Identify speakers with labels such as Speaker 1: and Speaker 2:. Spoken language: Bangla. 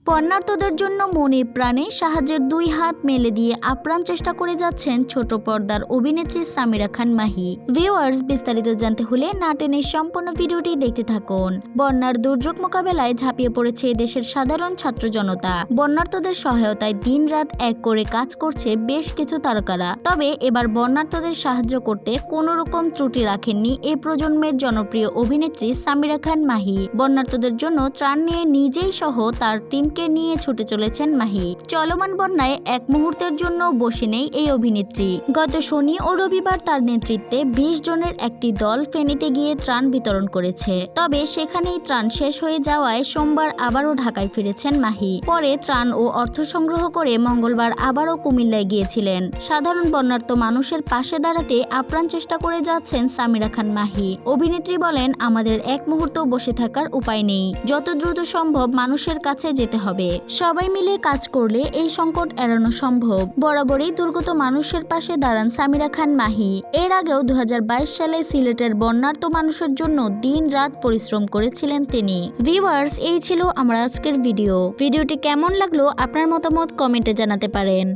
Speaker 1: বন্যার্তদের জন্য মনে প্রাণে সাহায্যের দুই হাত মেলে দিয়ে আপ্রাণ চেষ্টা করে যাচ্ছেন ছোট পর্দার অভিনেত্রী সামিরা খান মাহি। ভিউয়ার্স, বিস্তারিত জানতে হলে না টেনে সম্পূর্ণ ভিডিওটি দেখতে থাকুন। বন্যার দুর্যোগ মোকাবেলায় ঝাঁপিয়ে পড়েছে দেশের সাধারণ ছাত্র জনতা। বন্যার্তদের সহায়তায় দিনরাত এক করে কাজ করছে বেশ কিছু তারকারা। তবে এবার বন্যার্তদের সাহায্য করতে কোনো রকম ত্রুটি রাখেননি এ প্রজন্মের জনপ্রিয় অভিনেত্রী সামিরা খান মাহি। বন্যার্তদের জন্য ত্রাণ নিয়ে নিজেই সহ তার টিমকে নিয়ে ছুটে চলেছেন মাহি। চলমান বন্যায় এক মুহূর্তের জন্য বসে নেই এই অভিনেত্রী। গত শনি ও রবিবার তার নেতৃত্বে 20 জনের একটি দল ফেনীতে গিয়ে ত্রাণ বিতরণ করেছে। তবে সেখানেই ত্রাণ শেষ হয়ে যাওয়ায় সোমবার আবারও ঢাকায় ফিরেছেন মাহি। পরে ত্রাণ ও অর্থ সংগ্রহ করে মঙ্গলবার আবারও কুমিল্লায় গিয়েছিলেন। সাধারণ বন্যার্ত মানুষের পাশে দাঁড়াতে আপ্রাণ চেষ্টা করে যাচ্ছেন সামিরা খান মাহি। অভিনেত্রী বলেন, আমাদের এক মুহূর্ত বসে থাকার উপায় নেই, যত দ্রুত সম্ভব মানুষের কাছে যেতে হবে। সবাই মিলে কাজ করলে এই সংকট এড়ানো সম্ভব। বরাবরই দুর্গত মানুষের পাশে দাঁড়ান সামিরা খান মাহি। এর আগেও 2022 সালে সিলেটের বন্যার্ত মানুষের জন্য দিন রাত পরিশ্রম করেছিলেন তিনি। ভিউয়ার্স, এই ছিল আমার আজকের ভিডিওটি কেমন লাগলো আপনার মতামত কমেন্টে জানাতে পারেন।